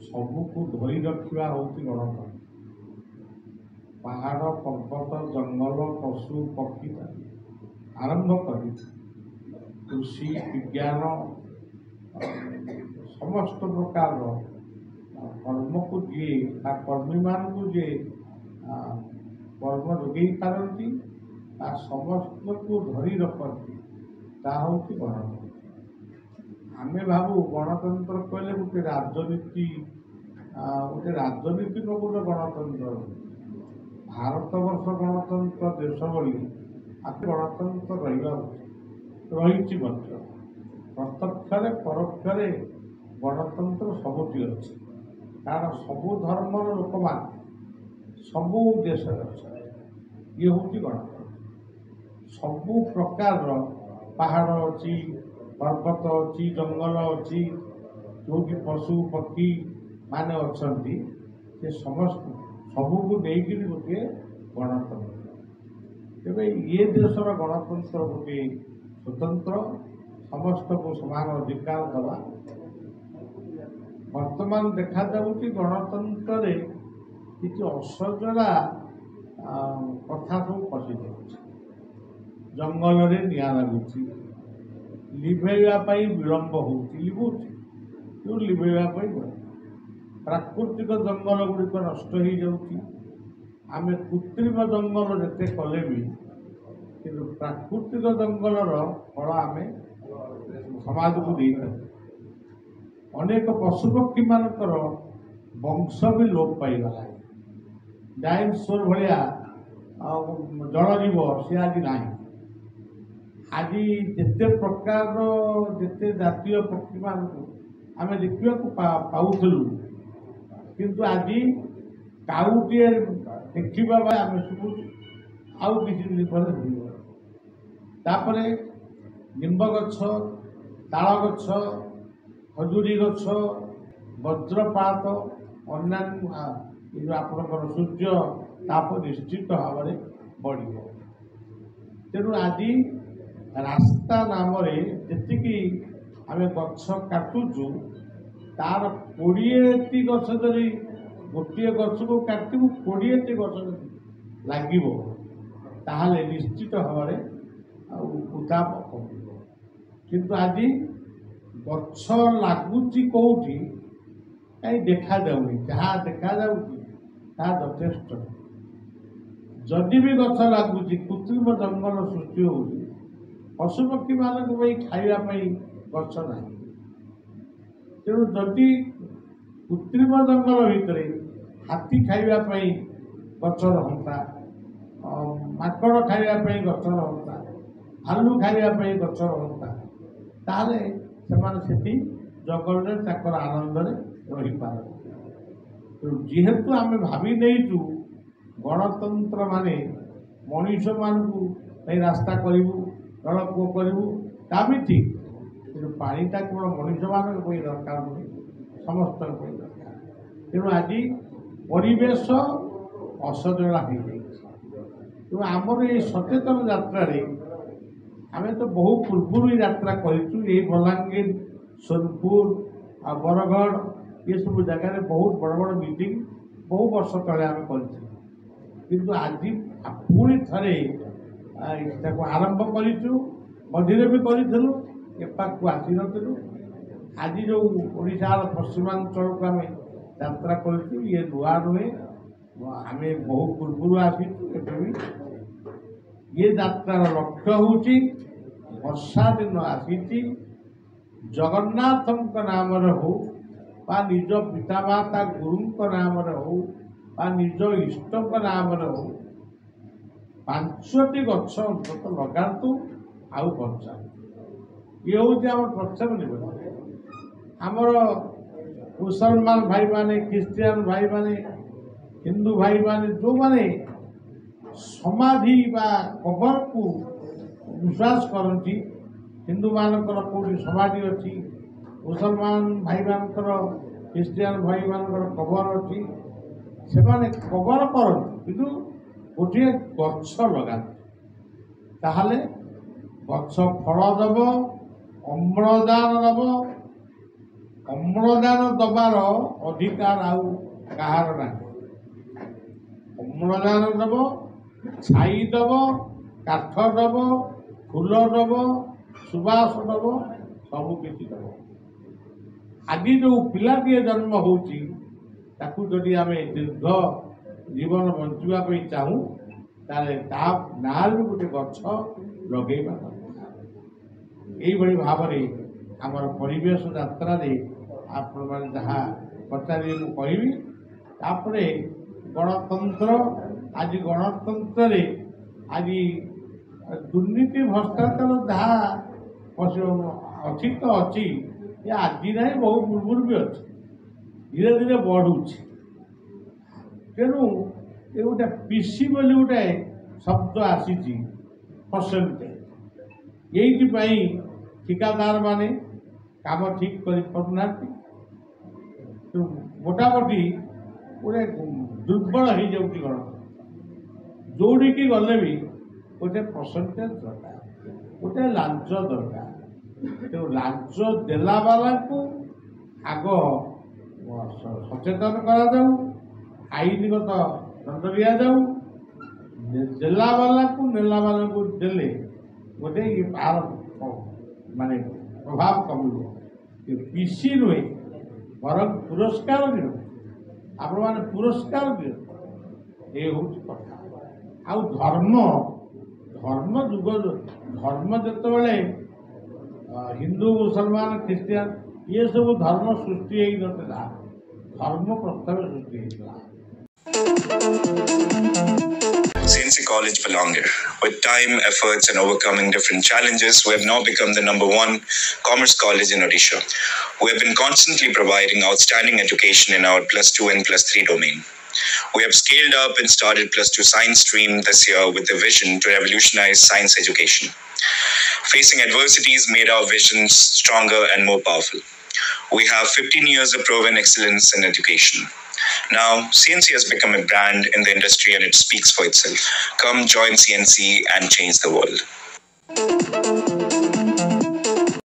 सबको धरी रखा हूँ गणतंत्र। पहाड़ पर्वत जंगल पशु पक्षी आरंभ कर कृषि विज्ञान समस्त प्रकार कर्म को जी कर्मी मान को जे कर्म जोगे पारती समस्त को धरी रखती हूँ गणतंत्र। आम भावु गणतंत्र कहले गोटे राजनीति गोटे राजनीतिक गोटे गणतंत्र भारत वर्ष गणतंत्र देश बोली गणतंत्र रही प्रत्यक्ष परोक्ष गणतंत्र सबुठी अच्छी कारण सबू धर्मर लोक मान सबू देश ये हूँ गणतंत्र। सबू प्रकार पहाड़ अच्छी पर्वत अच्छी जंगल अच्छी जो पशु पक्षी माने अच्छा से समस्त सबू को लेकिन गोटे गणतंत्र। तेरे ये देशर गणतंत्र गोटे स्वतंत्र समस्त को समान अधिकार दवा। वर्तमान देखा जाऊँगी गणतंत्र किसी असजड़ा कथा सब पशि जाऊँ जंगल में निआ लगुच लिभेवाई विलंब होलुच क्यों लिभेवाई प्राकृतिक जंगल गुड़िक नष्ट हो जाऊँगी आम कृत्रिम जंगल जिते कले भी कि प्राकृतिक जंगलर फल आम समाज को दे अनेक पशुपक्षी मानकर वंश भी लोप पाईगला डायनोसर भाया जलजीव सी आज ना आज जिते प्रकार जिते जातीय पक्षी मान आम देखा पाऊलु किंतु आज काउटे देखा आम शुभु आउ किसी दिन पर तापर निम्ब गछ ताल गछ खजूरी गछ वज्रपात अन्य आपणकर सूर्य ताप निश्चित भाव में बढ़ तेणु आज रास्ता नाम जी आम गछ काटुचु तार 20टी गछ धरी गोटे गछ को काटू 20टी गछ लगे ताहले निश्चित भाव में उताप कम किंतु आज गछ लगुच कौटी कहीं देखा जाऊनी जहाँ देखा यथेष्ट जदि भी गछ लगुच कृत्रिम जंगल सृष्टि हो पशुपक्षी मानी खावाई गछ ना तेणु जदि कृत्रिम जंगल भितर हाथी खावाई गछ रहा माकड़ खावाई गछ रहा भालू खावाई गछ रहा ताहले से जंगल में आनंद रही पार जेहेतु आम भावी नहीं गणतंत्र माने मनीष मान रास्ता करूँ नलकूप करूँ ता भी ठीक कि पानीटा केवल मनीष मान दरकार नहीं समस्त दरकार तेणु आज परिवेश असजड़ा हो तेणु आमर ये सचेतन यात्रा आम तो बहु पूर्व यात्रा करूँ बलांगीर सोनपुर आ बरगढ़ ये सब जगह बहुत बड़ बड़ मीटिंग बहु वर्ष तले आम कर आज पुणी थे आरंभ करूँ मझे भी करूँ एपाक आसी नु आज जो ओडार पश्चिमांचल को आम यात्रा करूँ ये नुआ नुहे आम बहु पूर्व आसीचु भी ये यात्रार लक्ष्य हूँ वर्षा दिन आसी जगन्नाथ नाम हो निज पितामाता गुरु नाम हो निज इष्ट नाम हो 5टी गछ अंत लगातु आउ बचा ये हूँ आम प्रथम निवेदन आमर मुसलमान भाई माने ख्रिस्टियान भाई माने हिंदू भाई माने जो माने समाधि बा कबर को विश्वास करती हिंदू मानकर कौटी समाधि अच्छी मुसलमान भाई मानकर ख्रिस्टियान भाई मानकर कबर अच्छी से कबर कर गोटे गछ लगा ताहले गछ फल दब अम्लजान दब ଅମ୍ଳଜାନ ଦବାର ଅଧିକାର ଆଉ କାହାର ନାହିଁ। ଅମ୍ଳଜାନ ଦେବ, ଛାଇ ଦେବ, କାଠ ଦେବ, ଫୁଲ ଦେବ, ସୁବାସ ଦେବ, ସବୁ କିଛି ଦେବ। ଆଜି ଯେଉଁ ପିଲାଟିଏ ଜନ୍ମ ହେଉଛି ତାକୁ ଯଦି ଆମେ ଦୀର୍ଘ ଜୀବନ ବଞ୍ଚିବା ପାଇଁ ଚାହୁଁ ତାହେଲେ ତା ନାଁରେ ଗୋଟେ ଗଛ ଲଗେଇବା ଦରକାର। ଏଇଭଳି ଭାବରେ ଆମର ପରିବେଶ ଯାତ୍ରାରେ ଆପଣମାନେ ଯାହା ପଚାରିବେ ମୁଁ କହିବି। ତାପରେ ଗଣତନ୍ତ୍ର, ଆଜି ଗଣତନ୍ତ୍ରରେ ଆଜି ଦୁର୍ନୀତି ଭ୍ରଷ୍ଟାଚାର ଯାହା ଅଛି ତ ଅଛି, ଏ ଆଜି ନାହିଁ ବହୁ ପୂର୍ବରୁ ବି ଅଛି, ଧୀରେ ଧୀରେ ବଢ଼ୁଛି। ତେଣୁ ଏ ଗୋଟେ ପିସି ବୋଲି ଗୋଟେ ଶବ୍ଦ ଆସିଛି, ପରସେଣ୍ଟେଜ। ଏଇଥିପାଇଁ ଠିକାଦାର ମାନେ କାମ ଠିକ କରିପାରୁନାହାନ୍ତି। ମୋଟାମୋଟି ଗୋଟେ ଦୁର୍ବଳ ହେଇଯାଉଛି ଗଣତନ୍ତ୍ର। ଯୋଉଠିକି ଗଲେ ବି ଗୋଟେ ପରସେଣ୍ଟେଜ ଦରକାର, ଗୋଟେ ଲାଞ୍ଚ ଦରକାର। ତେଣୁ ଲାଞ୍ଚ ଦେଲା ବାଲାକୁ ଆଗ ସଚେତନ କରାଯାଉ, ଆଇନଗତ ଦଣ୍ଡ ଦିଆଯାଉ। ଦେଲା ବାଲାକୁ ନେଲା ବାଲାକୁ ଦେଲେ ଗୋଟେ ତାର ମାନେ ପ୍ରଭାବ କମିବ। ପିସି ନୁହେଁ, ବରଂ ପୁରସ୍କାର ଦିଅ, ଆପଣମାନେ ପୁରସ୍କାର ଦିଅ। ଏ ହେଉଛି କଥା। ଆଉ ଧର୍ମ ଯୁଗ, ଧର୍ମ ଯେତେବେଳେ ହିନ୍ଦୁ, ମୁସଲମାନ, ଖ୍ରୀଷ୍ଟିଆନ ଇଏ ସବୁ ଧର୍ମ ସୃଷ୍ଟି ହେଇନଥିଲା, ଧର୍ମ ପ୍ରଥମେ ସୃଷ୍ଟି ହେଇଥିଲା। CNC College belong here. With time, efforts, and overcoming different challenges, we have now become the #1 commerce college in Odisha. We have been constantly providing outstanding education in our +2 and +3 domain. We have scaled up and started +2 science stream this year with a vision to revolutionize science education. Facing adversities made our visions stronger and more powerful. We have 15 years of proven excellence in education. Now, CNC has become a brand in the industry and it speaks for itself. Come join CNC and change the world.